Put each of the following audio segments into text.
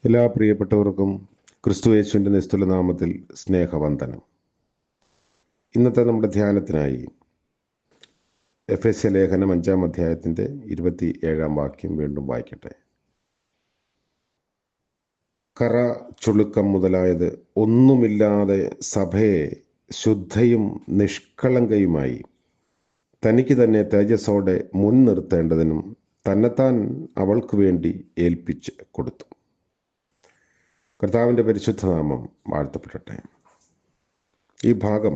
എല്ലാ പ്രിയപ്പെട്ടവർക്കും ക്രിസ്തുയേശുവിൻ്റെ നിസ്തുല നാമത്തിൽ സ്നേഹവന്ദനം. ഇന്നത്തെ നമ്മുടെ ധ്യാനത്തിനായി എഫെസ്യ ലേഖനം 5-ാം അധ്യായത്തിൻ്റെ 27-ാം വാക്യം വീണ്ടും വായിക്കട്ടെ. കറ, ചുളുക്കം മുതലായത് ഒന്നുമില്ലാതെ സഭയെ ശുദ്ധയും നിഷ്കളങ്കയുമായി തനിക്ക് തന്നെ തേജസ്സോടെ മുൻനിർത്തേണ്ടതിനും തന്നെത്താൻ അവൾക്ക് വേണ്ടി ഏൽപ്പിച്ച് കൊടുത്തു. കർത്താവിൻ്റെ പരിശുദ്ധ നാമം വാഴ്ത്തപ്പെടട്ടെ. ഈ ഭാഗം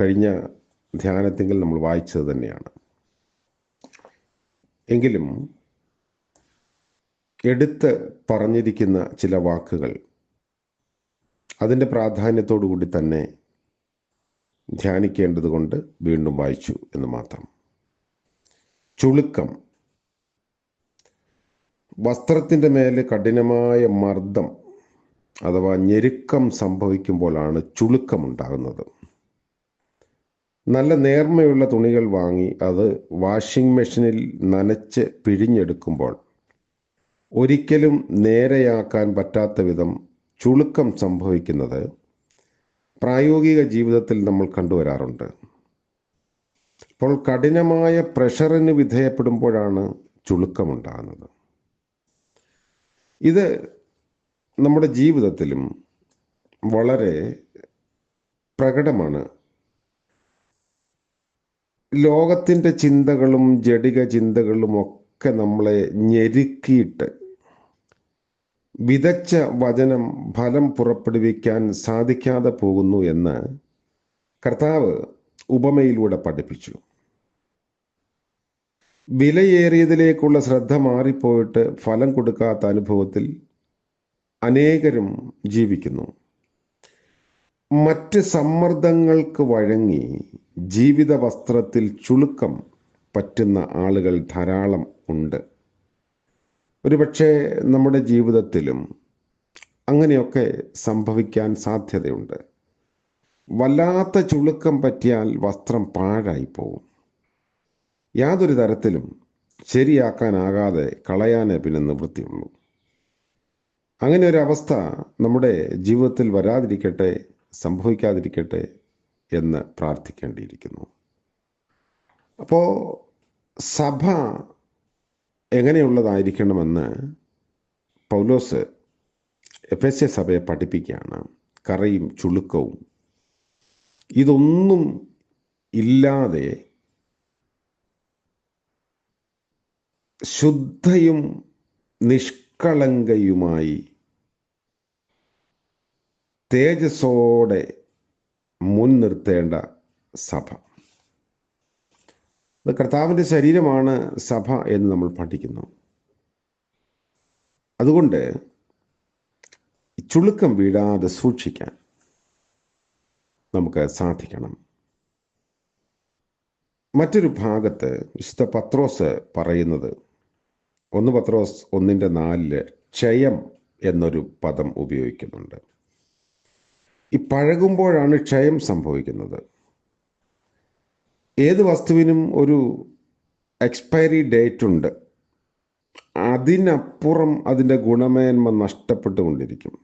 കഴിഞ്ഞ ധ്യാനത്തിങ്കിൽ നമ്മൾ വായിച്ചത് തന്നെയാണ്. എങ്കിലും എടുത്ത് പറഞ്ഞിരിക്കുന്ന ചില വാക്കുകൾ അതിൻ്റെ പ്രാധാന്യത്തോടു കൂടി തന്നെ ധ്യാനിക്കേണ്ടത് കൊണ്ട് വീണ്ടും വായിച്ചു എന്ന് മാത്രം. ചുളുക്കം, വസ്ത്രത്തിൻ്റെ മേലെ കഠിനമായ മർദ്ദം അഥവാ ഞെരുക്കം സംഭവിക്കുമ്പോഴാണ് ചുളുക്കമുണ്ടാകുന്നത്. നല്ല നേർമയുള്ള തുണികൾ വാങ്ങി അത് വാഷിംഗ് മെഷീനിൽ നനച്ച് പിഴിഞ്ഞെടുക്കുമ്പോൾ ഒരിക്കലും നേരെയാക്കാൻ പറ്റാത്ത വിധം ചുളുക്കം സംഭവിക്കുന്നത് പ്രായോഗിക ജീവിതത്തിൽ നമ്മൾ കണ്ടുവരാറുണ്ട്. അപ്പോൾ കഠിനമായ പ്രഷറിന് വിധേയപ്പെടുമ്പോഴാണ് ചുളുക്കമുണ്ടാകുന്നത്. ഇത് നമ്മുടെ ജീവിതത്തിലും വളരെ പ്രകടമാണ്. ലോകത്തിൻ്റെ ചിന്തകളും ജഡിക ചിന്തകളും ഒക്കെ നമ്മളെ ഞെരുക്കിയിട്ട് വിതച്ച വചനം ഫലം പുറപ്പെടുവിക്കാൻ സാധിക്കാതെ പോകുന്നു എന്ന് കർത്താവ് ഉപമയിലൂടെ പഠിപ്പിച്ചു. വിലയേറിയതിലേക്കുള്ള ശ്രദ്ധ മാറിപ്പോയിട്ട് ഫലം കൊടുക്കാത്ത അനുഭവത്തിൽ അനേകരും ജീവിക്കുന്നു. മറ്റ് സമ്മർദ്ദങ്ങൾക്ക് വഴങ്ങി ജീവിത വസ്ത്രത്തിൽ ചുളുക്കം പറ്റുന്ന ആളുകൾ ധാരാളം ഉണ്ട്. ഒരുപക്ഷെ നമ്മുടെ ജീവിതത്തിലും അങ്ങനെയൊക്കെ സംഭവിക്കാൻ സാധ്യതയുണ്ട്. വല്ലാത്ത ചുളുക്കം പറ്റിയാൽ വസ്ത്രം പാഴായി പോകും. യാതൊരു തരത്തിലും ശരിയാക്കാനാകാതെ കളയാനേ പിന്നെ നിവൃത്തിയുള്ളൂ. അങ്ങനെ ഒരു അവസ്ഥ നമ്മുടെ ജീവിതത്തിൽ വരാതിരിക്കട്ടെ, സംഭവിക്കാതിരിക്കട്ടെ എന്ന് പ്രാർത്ഥിക്കേണ്ടിയിരിക്കുന്നു. അപ്പോൾ സഭ എങ്ങനെയുള്ളതായിരിക്കണമെന്ന് പൗലോസ് എഫെസ്യ സഭയെ പഠിപ്പിക്കുകയാണ്. കറയും ചുളുക്കവും ഇതൊന്നും ഇല്ലാതെ ശുദ്ധയും നിഷ്കളങ്കയുമായി തേജസ്സോടെ മുൻനിർത്തേണ്ട സഭ. അത് കർത്താവിൻ്റെ ശരീരമാണ് സഭ എന്ന് നമ്മൾ പഠിക്കുന്നു. അതുകൊണ്ട് ചുളുക്കം വീഴാതെ സൂക്ഷിക്കാൻ നമുക്ക് സാധിക്കണം. മറ്റൊരു ഭാഗത്ത് വിശുദ്ധ പത്രോസ് പറയുന്നത് 1 പത്രോസ് 1:4 ക്ഷയം എന്നൊരു പദം ഉപയോഗിക്കുന്നുണ്ട്. ഈ പഴകുമ്പോഴാണ് ക്ഷയം സംഭവിക്കുന്നത്. ഏത് വസ്തുവിനും ഒരു എക്സ്പയറി ഡേറ്റ് ഉണ്ട്. അതിനപ്പുറം അതിൻ്റെ ഗുണമേന്മ നഷ്ടപ്പെട്ടുകൊണ്ടിരിക്കും.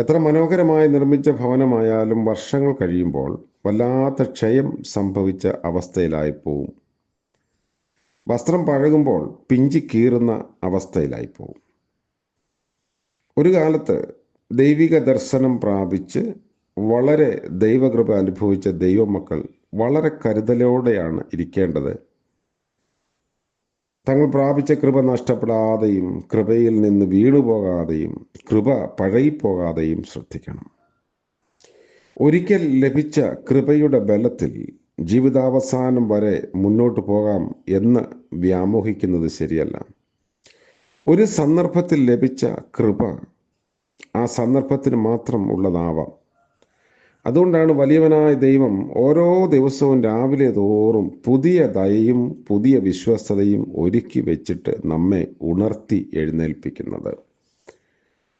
എത്ര മനോഹരമായി നിർമ്മിച്ച ഭവനമായാലും വർഷങ്ങൾ കഴിയുമ്പോൾ വല്ലാത്ത ക്ഷയം സംഭവിച്ച അവസ്ഥയിലായി പോവും. വസ്ത്രം പഴകുമ്പോൾ പിഞ്ചി കീറുന്ന അവസ്ഥയിലായി പോവും. ഒരു കാലത്ത് ദൈവിക ദർശനം പ്രാപിച്ച് വളരെ ദൈവകൃപ അനുഭവിച്ച ദൈവമക്കൾ വളരെ കരുതലോടെയാണ് ഇരിക്കേണ്ടത്. തങ്ങൾ പ്രാപിച്ച കൃപ നഷ്ടപ്പെടാതെയും കൃപയിൽ നിന്ന് വീണുപോകാതെയും കൃപ പഴയിപ്പോകാതെയും ശ്രദ്ധിക്കണം. ഒരിക്കൽ ലഭിച്ച കൃപയുടെ ബലത്തിൽ ജീവിതാവസാനം വരെ മുന്നോട്ട് പോകാം എന്ന് വ്യാമോഹിക്കുന്നത് ശരിയല്ല. ഒരു സന്ദർഭത്തിൽ ലഭിച്ച കൃപ ആ സന്ദർഭത്തിന് മാത്രം ഉള്ളതാവാം. അതുകൊണ്ടാണ് വലിയവനായ ദൈവം ഓരോ ദിവസവും രാവിലെ തോറും പുതിയ ദയയും പുതിയ വിശ്വസ്തതയും ഒരുക്കി വെച്ചിട്ട് നമ്മെ ഉണർത്തി എഴുന്നേൽപ്പിക്കുന്നത്.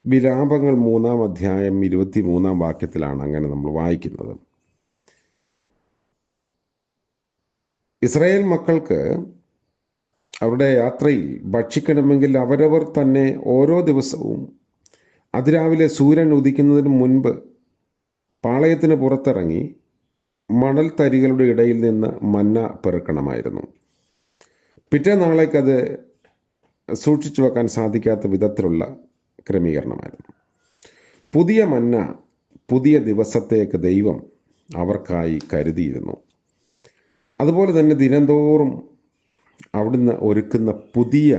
വിലാപങ്ങൾ 3-ാം അധ്യായം 23-ാം വാക്യത്തിലാണ് അങ്ങനെ നമ്മൾ വായിക്കുന്നത്. ഇസ്രായേൽ മക്കൾക്ക് അവരുടെ യാത്രയിൽ ഭക്ഷിക്കണമെങ്കിൽ അവരവർ തന്നെ ഓരോ ദിവസവും അതിരാവിലെ സൂര്യൻ ഉദിക്കുന്നതിന് മുൻപ് പാളയത്തിന് പുറത്തിറങ്ങി മണൽത്തരികളുടെ ഇടയിൽ നിന്ന് മന്ന പെറുക്കണമായിരുന്നു. പിറ്റേ നാളേക്കത് സൂക്ഷിച്ചു വെക്കാൻ സാധിക്കാത്ത വിധത്തിലുള്ള ക്രമീകരണമായിരുന്നു. പുതിയ മന്ന പുതിയ ദിവസത്തേക്ക് ദൈവം അവർക്കായി കരുതിയിരുന്നു. അതുപോലെ തന്നെ ദിനംതോറും അവിടുന്ന് ഒരുക്കുന്ന പുതിയ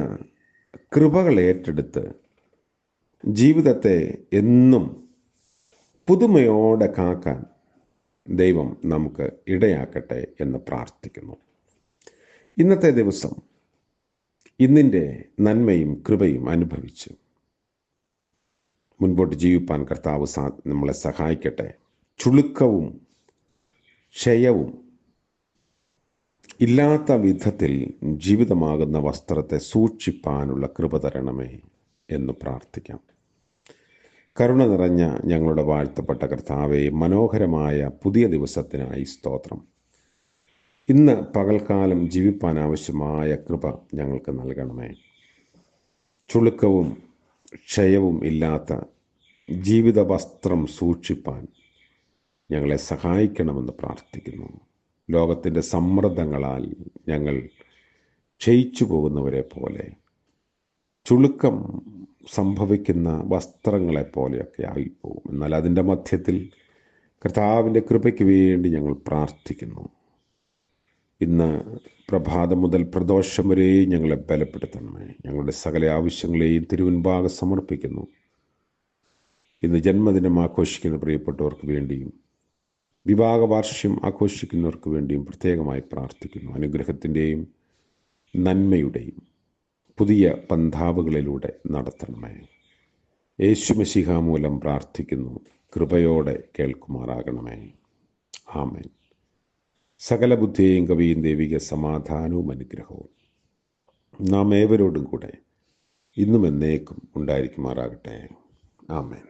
കൃപകൾ ഏറ്റെടുത്ത് ജീവിതത്തെ എന്നും പുതുമയോടെ കാക്കാൻ ദൈവം നമുക്ക് ഇടയാക്കട്ടെ എന്ന് പ്രാർത്ഥിക്കുന്നു. ഇന്നത്തെ ദിവസം ഇന്നിൻ്റെ നന്മയും കൃപയും അനുഭവിച്ച് മുൻപോട്ട് ജീവിപ്പാൻ കർത്താവ് നമ്മളെ സഹായിക്കട്ടെ. ചുളുക്കവും ക്ഷയവും ഇല്ലാത്ത വിധത്തിൽ ജീവിതമാകുന്ന വസ്ത്രത്തെ സൂക്ഷിപ്പാനുള്ള കൃപ തരണമേ എന്ന് പ്രാർത്ഥിക്കാം. കരുണ നിറഞ്ഞ ഞങ്ങളുടെ വാഴ്ത്തപ്പെട്ട കർത്താവേ, മനോഹരമായ പുതിയ ദിവസത്തിനായി സ്തോത്രം. ഇന്ന് പകൽക്കാലം ജീവിപ്പാൻ ആവശ്യമായ കൃപ ഞങ്ങൾക്ക് നൽകണമേ. ചുളുക്കവും ക്ഷയവും ഇല്ലാത്ത ജീവിത വസ്ത്രം സൂക്ഷിപ്പാൻ ഞങ്ങളെ സഹായിക്കണമെന്ന് പ്രാർത്ഥിക്കുന്നു. ലോകത്തിൻ്റെ സമ്മർദ്ദങ്ങളാൽ ഞങ്ങൾ ക്ഷയിച്ചു പോകുന്നവരെ പോലെ, ചുളുക്കം സംഭവിക്കുന്ന വസ്ത്രങ്ങളെപ്പോലെയൊക്കെ ആയിപ്പോകും. എന്നാൽ അതിൻ്റെ മധ്യത്തിൽ കർത്താവിൻ്റെ കൃപയ്ക്ക് വേണ്ടി ഞങ്ങൾ പ്രാർത്ഥിക്കുന്നു. ഇന്ന് പ്രഭാതം മുതൽ പ്രദോഷം വരെ ഞങ്ങളെ ബലപ്പെടുത്തണമേ. ഞങ്ങളുടെ സകല ആവശ്യങ്ങളെയും തിരുമുൻപാകെ സമർപ്പിക്കുന്നു. ഇന്ന് ജന്മദിനം ആഘോഷിക്കുന്ന പ്രിയപ്പെട്ടവർക്ക് വേണ്ടിയും വിവാഹ വാർഷികം ആഘോഷിക്കുന്നവർക്ക് വേണ്ടിയും പ്രത്യേകമായി പ്രാർത്ഥിക്കുന്നു. അനുഗ്രഹത്തിൻ്റെയും നന്മയുടെയും പുതിയ പന്ഥാവുകളിലൂടെ നടത്തണമേ. യേശു മശീഹ മൂലം പ്രാർത്ഥിക്കുന്നു. കൃപയോടെ കേൾക്കുമാറാകണമേ. ആമേൻ. സകല ബുദ്ധിയെയും കവിയും ദൈവിക സമാധാനവും അനുഗ്രഹവും നാം ഏവരോടും കൂടെ ഇന്നും എന്നേക്കും ഉണ്ടായിരിക്കുമാറാകട്ടെ. ആമേൻ.